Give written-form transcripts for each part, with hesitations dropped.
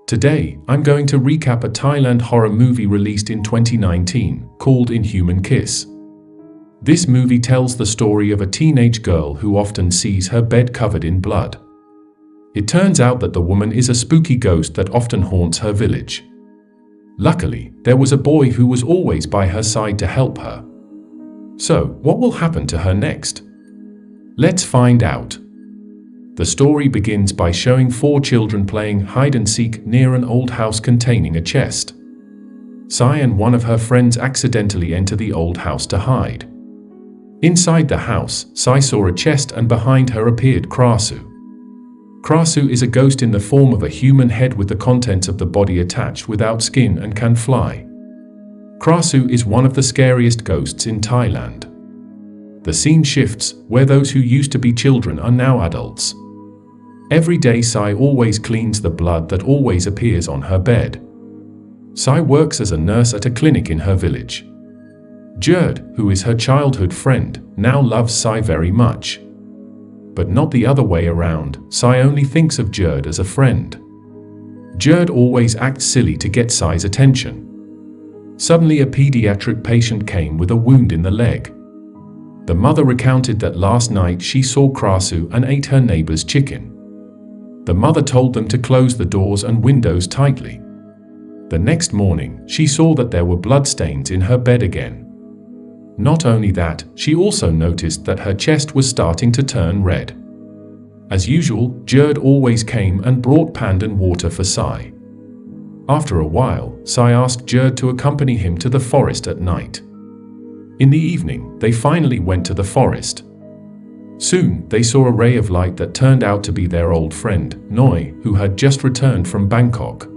Today, I'm going to recap a Thailand horror movie released in 2019, called Inhuman Kiss. This movie tells the story of a teenage girl who often sees her bed covered in blood. It turns out that the woman is a spooky ghost that often haunts her village. Luckily, there was a boy who was always by her side to help her. So, what will happen to her next? Let's find out. The story begins by showing 4 children playing hide-and-seek near an old house containing a chest. Sai and one of her friends accidentally enter the old house to hide. Inside the house, Sai saw a chest and behind her appeared Krasu. Krasu is a ghost in the form of a human head with the contents of the body attached without skin and can fly. Krasu is one of the scariest ghosts in Thailand. The scene shifts, where those who used to be children are now adults. Every day Sai always cleans the blood that always appears on her bed. Sai works as a nurse at a clinic in her village. Gerd, who is her childhood friend, now loves Sai very much. But not the other way around, Sai only thinks of Gerd as a friend. Gerd always acts silly to get Sai's attention. Suddenly a pediatric patient came with a wound in the leg. The mother recounted that last night she saw Krasu and ate her neighbor's chicken. The mother told them to close the doors and windows tightly. The next morning, she saw that there were bloodstains in her bed again. Not only that, she also noticed that her chest was starting to turn red. As usual, Gerd always came and brought pandan water for Sai. After a while, Sai asked Gerd to accompany him to the forest at night. In the evening, they finally went to the forest. Soon, they saw a ray of light that turned out to be their old friend, Noi, who had just returned from Bangkok.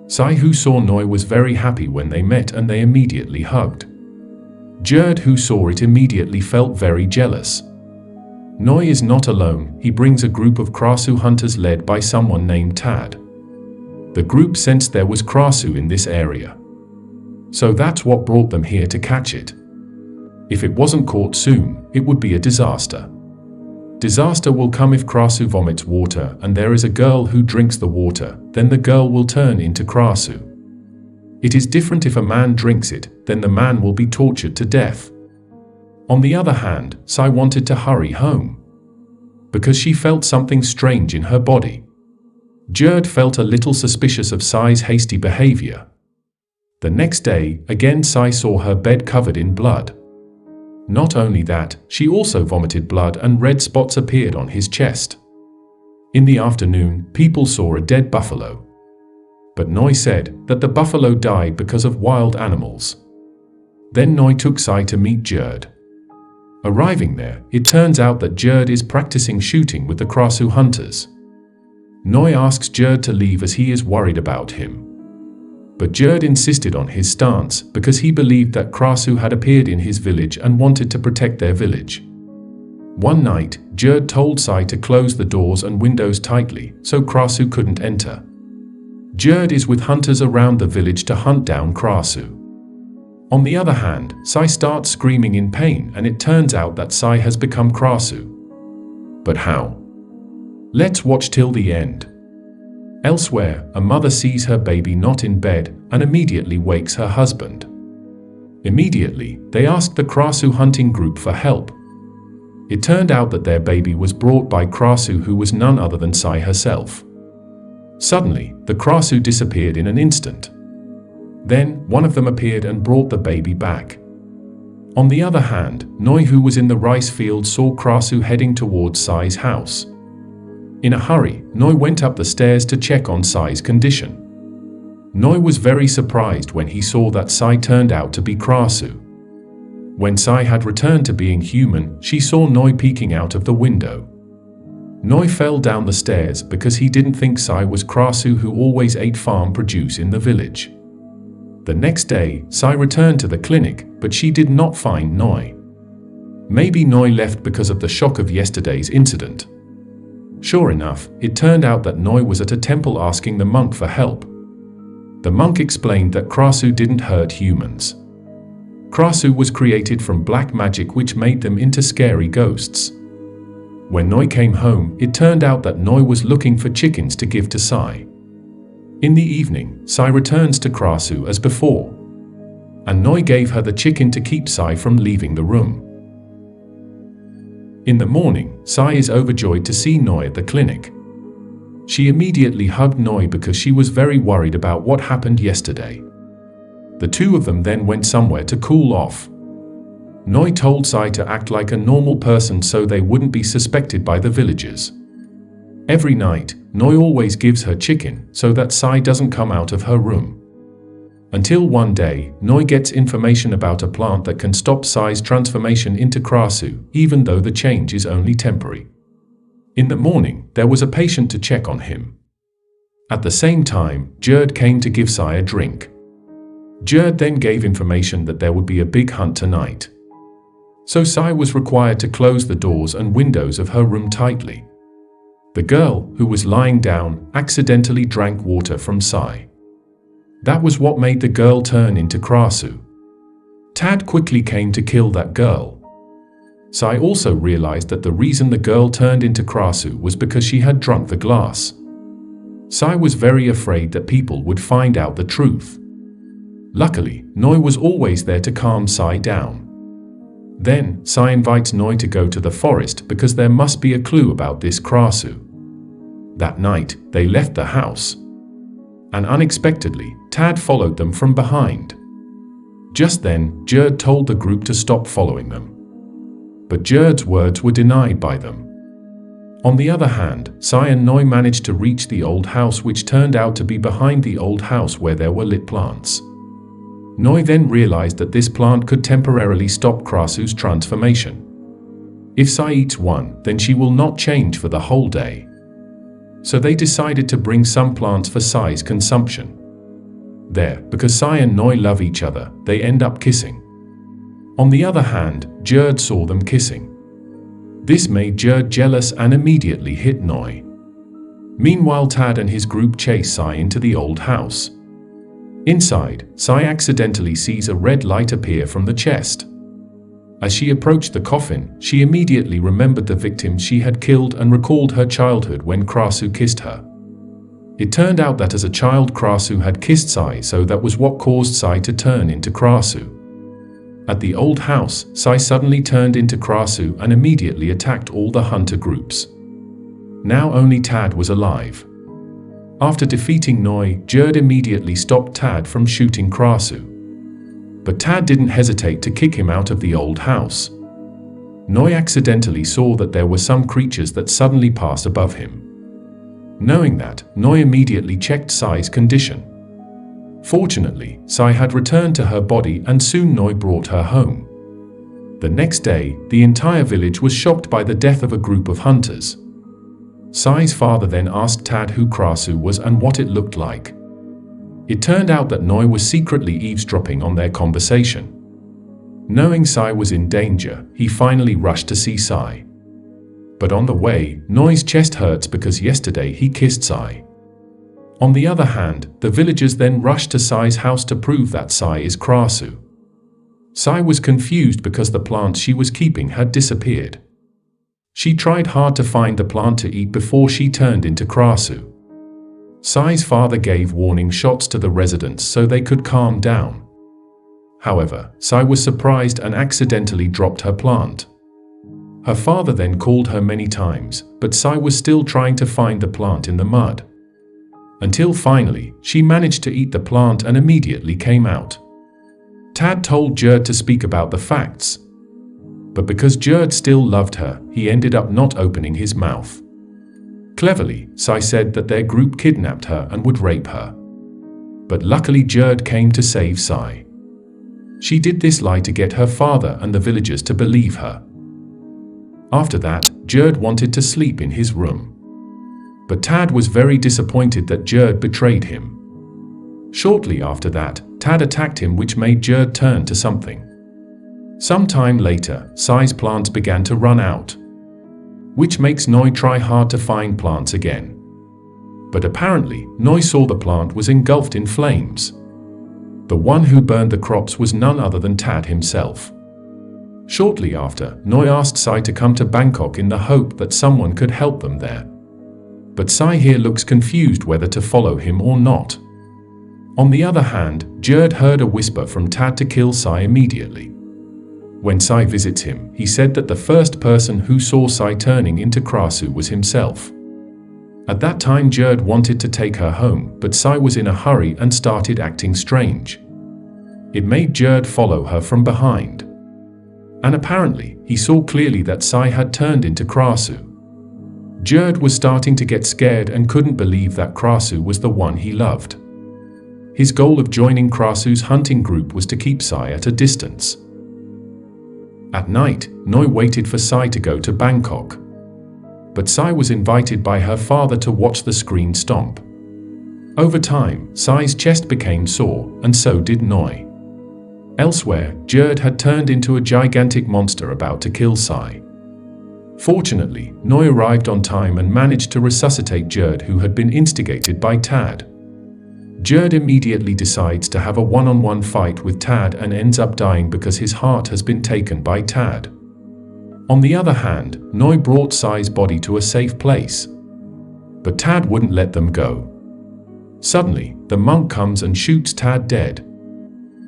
Sai, who saw Noi, was very happy when they met and they immediately hugged. Gerd, who saw it, immediately felt very jealous. Noi is not alone, he brings a group of Krasu hunters led by someone named Tad. The group sensed there was Krasu in this area. So that's what brought them here to catch it. If it wasn't caught soon, it would be a disaster. Disaster will come if Krasu vomits water and there is a girl who drinks the water, then the girl will turn into Krasu. It is different if a man drinks it, then the man will be tortured to death. On the other hand, Sai wanted to hurry home, because she felt something strange in her body. Gerd felt a little suspicious of Sai's hasty behavior. The next day, again Sai saw her bed covered in blood. Not only that, she also vomited blood and red spots appeared on his chest. In the afternoon, people saw a dead buffalo. But Noi said that the buffalo died because of wild animals. Then Noi took Sai to meet Gerd. Arriving there, it turns out that Gerd is practicing shooting with the Krasu hunters. Noi asks Gerd to leave as he is worried about him. But Gerd insisted on his stance because he believed that Krasu had appeared in his village and wanted to protect their village. One night, Gerd told Sai to close the doors and windows tightly so Krasu couldn't enter. Gerd is with hunters around the village to hunt down Krasu. On the other hand, Sai starts screaming in pain and it turns out that Sai has become Krasu. But how? Let's watch till the end. Elsewhere, a mother sees her baby not in bed and immediately wakes her husband. Immediately, they ask the Krasu hunting group for help. It turned out that their baby was brought by Krasu, who was none other than Sai herself. Suddenly, the Krasu disappeared in an instant. Then, one of them appeared and brought the baby back. On the other hand, Noi, who was in the rice field, saw Krasu heading towards Sai's house. In a hurry, Noi went up the stairs to check on Sai's condition. Noi was very surprised when he saw that Sai turned out to be Krasu. When Sai had returned to being human, she saw Noi peeking out of the window. Noi fell down the stairs because he didn't think Sai was Krasu, who always ate farm produce in the village. The next day, Sai returned to the clinic, but she did not find Noi. Maybe Noi left because of the shock of yesterday's incident. Sure enough, it turned out that Noi was at a temple asking the monk for help. The monk explained that Krasu didn't hurt humans. Krasu was created from black magic which made them into scary ghosts. When Noi came home, it turned out that Noi was looking for chickens to give to Sai. In the evening, Sai returns to Krasu as before, and Noi gave her the chicken to keep Sai from leaving the room. In the morning, Sai is overjoyed to see Noi at the clinic. She immediately hugged Noi because she was very worried about what happened yesterday. The two of them then went somewhere to cool off. Noi told Sai to act like a normal person so they wouldn't be suspected by the villagers. Every night, Noi always gives her chicken so that Sai doesn't come out of her room. Until one day, Noi gets information about a plant that can stop Sai's transformation into Krasu, even though the change is only temporary. In the morning, there was a patient to check on him. At the same time, Gerd came to give Sai a drink. Gerd then gave information that there would be a big hunt tonight. So Sai was required to close the doors and windows of her room tightly. The girl, who was lying down, accidentally drank water from Sai. That was what made the girl turn into Krasu. Tad quickly came to kill that girl. Sai also realized that the reason the girl turned into Krasu was because she had drunk the glass. Sai was very afraid that people would find out the truth. Luckily, Noi was always there to calm Sai down. Then, Sai invites Noi to go to the forest because there must be a clue about this Krasu. That night, they left the house. And unexpectedly, Tad followed them from behind. Just then, Gerd told the group to stop following them. But Gerd's words were denied by them. On the other hand, Sai and Noi managed to reach the old house, which turned out to be behind the old house where there were lit plants. Noi then realized that this plant could temporarily stop Krasu's transformation. If Sai eats one, then she will not change for the whole day. So they decided to bring some plants for Sai's consumption. There, because Sai and Noi love each other, they end up kissing. On the other hand, Gerd saw them kissing. This made Gerd jealous and immediately hit Noi. Meanwhile, Tad and his group chase Sai into the old house. Inside, Sai accidentally sees a red light appear from the chest. As she approached the coffin, she immediately remembered the victim she had killed and recalled her childhood when Krasu kissed her. It turned out that as a child Krasu had kissed Sai, so that was what caused Sai to turn into Krasu. At the old house, Sai suddenly turned into Krasu and immediately attacked all the hunter groups. Now only Tad was alive. After defeating Noi, Gerd immediately stopped Tad from shooting Krasu. But Tad didn't hesitate to kick him out of the old house. Noi accidentally saw that there were some creatures that suddenly passed above him. Knowing that, Noi immediately checked Sai's condition. Fortunately, Sai had returned to her body and soon Noi brought her home. The next day, the entire village was shocked by the death of a group of hunters. Sai's father then asked Tad who Krasu was and what it looked like. It turned out that Noi was secretly eavesdropping on their conversation. Knowing Sai was in danger, he finally rushed to see Sai. But on the way, Noi's chest hurts because yesterday he kissed Sai. On the other hand, the villagers then rushed to Sai's house to prove that Sai is Krasu. Sai was confused because the plant she was keeping had disappeared. She tried hard to find the plant to eat before she turned into Krasu. Sai's father gave warning shots to the residents so they could calm down. However, Sai was surprised and accidentally dropped her plant. Her father then called her many times, but Sai was still trying to find the plant in the mud. Until finally, she managed to eat the plant and immediately came out. Tad told Gerd to speak about the facts. But because Gerd still loved her, he ended up not opening his mouth. Cleverly, Sai said that their group kidnapped her and would rape her. But luckily Gerd came to save Sai. She did this lie to get her father and the villagers to believe her. After that, Gerd wanted to sleep in his room. But Tad was very disappointed that Gerd betrayed him. Shortly after that, Tad attacked him, which made Gerd turn to something. Some time later, Sai's plants began to run out, which makes Noi try hard to find plants again. But apparently, Noi saw the plant was engulfed in flames. The one who burned the crops was none other than Tad himself. Shortly after, Noi asked Sai to come to Bangkok in the hope that someone could help them there. but Sai here looks confused whether to follow him or not. On the other hand, Jerd heard a whisper from Tad to kill Sai immediately. When Sai visits him, he said that the first person who saw Sai turning into Krasu was himself. At that time Jerd wanted to take her home, but Sai was in a hurry and started acting strange. It made Jerd follow her from behind. And apparently, he saw clearly that Sai had turned into Krasu. Jerd was starting to get scared and couldn't believe that Krasu was the one he loved. His goal of joining Krasu's hunting group was to keep Sai at a distance. At night, Noi waited for Sai to go to Bangkok. But Sai was invited by her father to watch the screen stomp. Over time, Sai's chest became sore, and so did Noi. Elsewhere, Jerd had turned into a gigantic monster about to kill Sai. Fortunately, Noi arrived on time and managed to resuscitate Jerd, who had been instigated by Tad. Jerd immediately decides to have a one-on-one fight with Tad and ends up dying because his heart has been taken by Tad. On the other hand, Noi brought Sai's body to a safe place. But Tad wouldn't let them go. Suddenly, the monk comes and shoots Tad dead.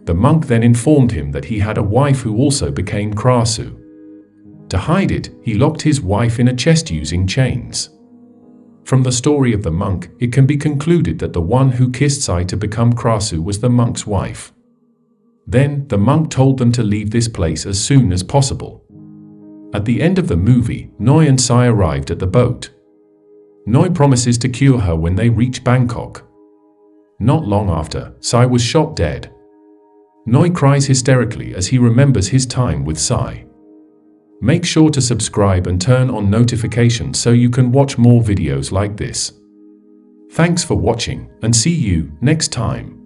The monk then informed him that he had a wife who also became Krasu. To hide it, he locked his wife in a chest using chains. From the story of the monk, it can be concluded that the one who kissed Sai to become Krasu was the monk's wife. Then, the monk told them to leave this place as soon as possible. At the end of the movie, Noi and Sai arrived at the boat. Noi promises to cure her when they reach Bangkok. Not long after, Sai was shot dead. Noi cries hysterically as he remembers his time with Sai. Make sure to subscribe and turn on notifications so you can watch more videos like this. Thanks for watching, and see you next time.